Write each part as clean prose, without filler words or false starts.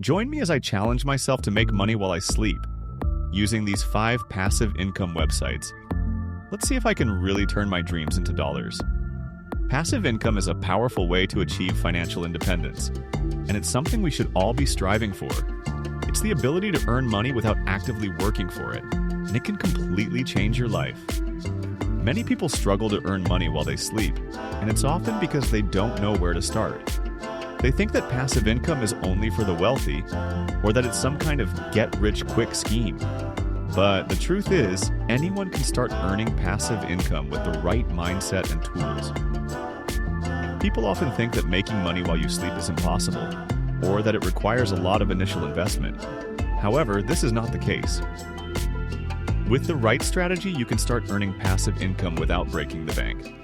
Join me as I challenge myself to make money while I sleep, using these 5 passive income websites. Let's see if I can really turn my dreams into dollars. Passive income is a powerful way to achieve financial independence, and it's something we should all be striving for. It's the ability to earn money without actively working for it, and it can completely change your life. Many people struggle to earn money while they sleep, and it's often because they don't know where to start. They think that passive income is only for the wealthy, or that it's some kind of get-rich-quick scheme. But the truth is, anyone can start earning passive income with the right mindset and tools. People often think that making money while you sleep is impossible, or that it requires a lot of initial investment. However, this is not the case. With the right strategy, you can start earning passive income without breaking the bank.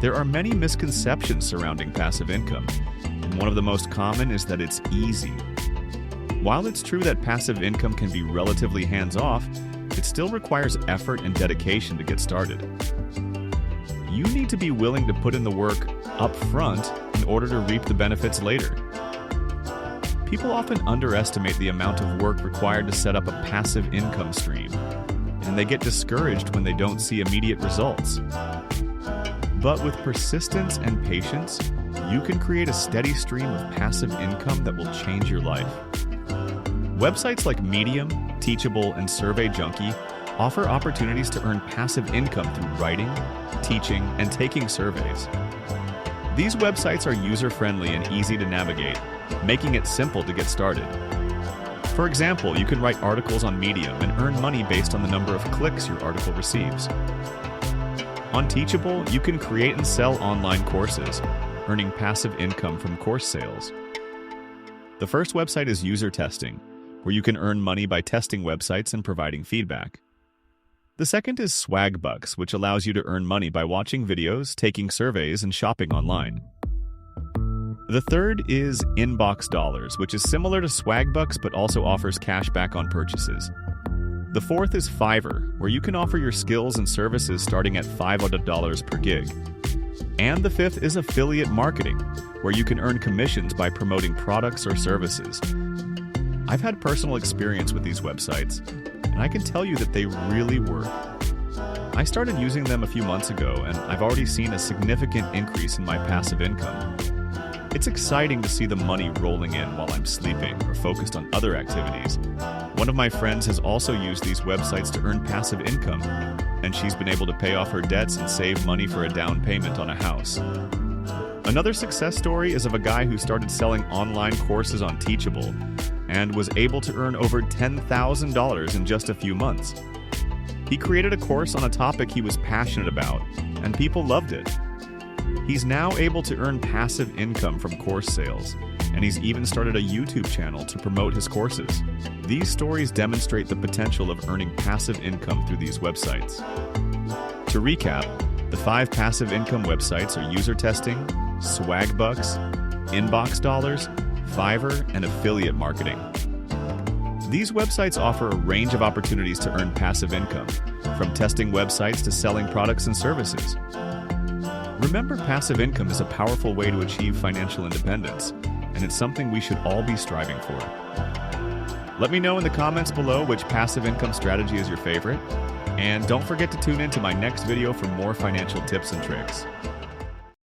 There are many misconceptions surrounding passive income, and one of the most common is that it's easy. While it's true that passive income can be relatively hands-off, it still requires effort and dedication to get started. You need to be willing to put in the work up front in order to reap the benefits later. People often underestimate the amount of work required to set up a passive income stream, and they get discouraged when they don't see immediate results. But with persistence and patience, you can create a steady stream of passive income that will change your life. Websites like Medium, Teachable, and Survey Junkie offer opportunities to earn passive income through writing, teaching, and taking surveys. These websites are user-friendly and easy to navigate, making it simple to get started. For example, you can write articles on Medium and earn money based on the number of clicks your article receives. On Teachable, you can create and sell online courses, earning passive income from course sales. The first website is User Testing, where you can earn money by testing websites and providing feedback. The second is Swagbucks, which allows you to earn money by watching videos, taking surveys, and shopping online. The third is Inbox Dollars, which is similar to Swagbucks but also offers cash back on purchases. The fourth is Fiverr, where you can offer your skills and services starting at $5 per gig. And the fifth is Affiliate Marketing, where you can earn commissions by promoting products or services. I've had personal experience with these websites, and I can tell you that they really work. I started using them a few months ago, and I've already seen a significant increase in my passive income. It's exciting to see the money rolling in while I'm sleeping or focused on other activities. One of my friends has also used these websites to earn passive income, and she's been able to pay off her debts and save money for a down payment on a house. Another success story is of a guy who started selling online courses on Teachable and was able to earn over $10,000 in just a few months. He created a course on a topic he was passionate about, and people loved it. He's now able to earn passive income from course sales, and he's even started a YouTube channel to promote his courses. These stories demonstrate the potential of earning passive income through these websites. To recap, the 5 passive income websites are User Testing, Swagbucks, Inbox Dollars, Fiverr, and Affiliate Marketing. These websites offer a range of opportunities to earn passive income, from testing websites to selling products and services. Remember, passive income is a powerful way to achieve financial independence, and it's something we should all be striving for. Let me know in the comments below which passive income strategy is your favorite, and don't forget to tune in to my next video for more financial tips and tricks.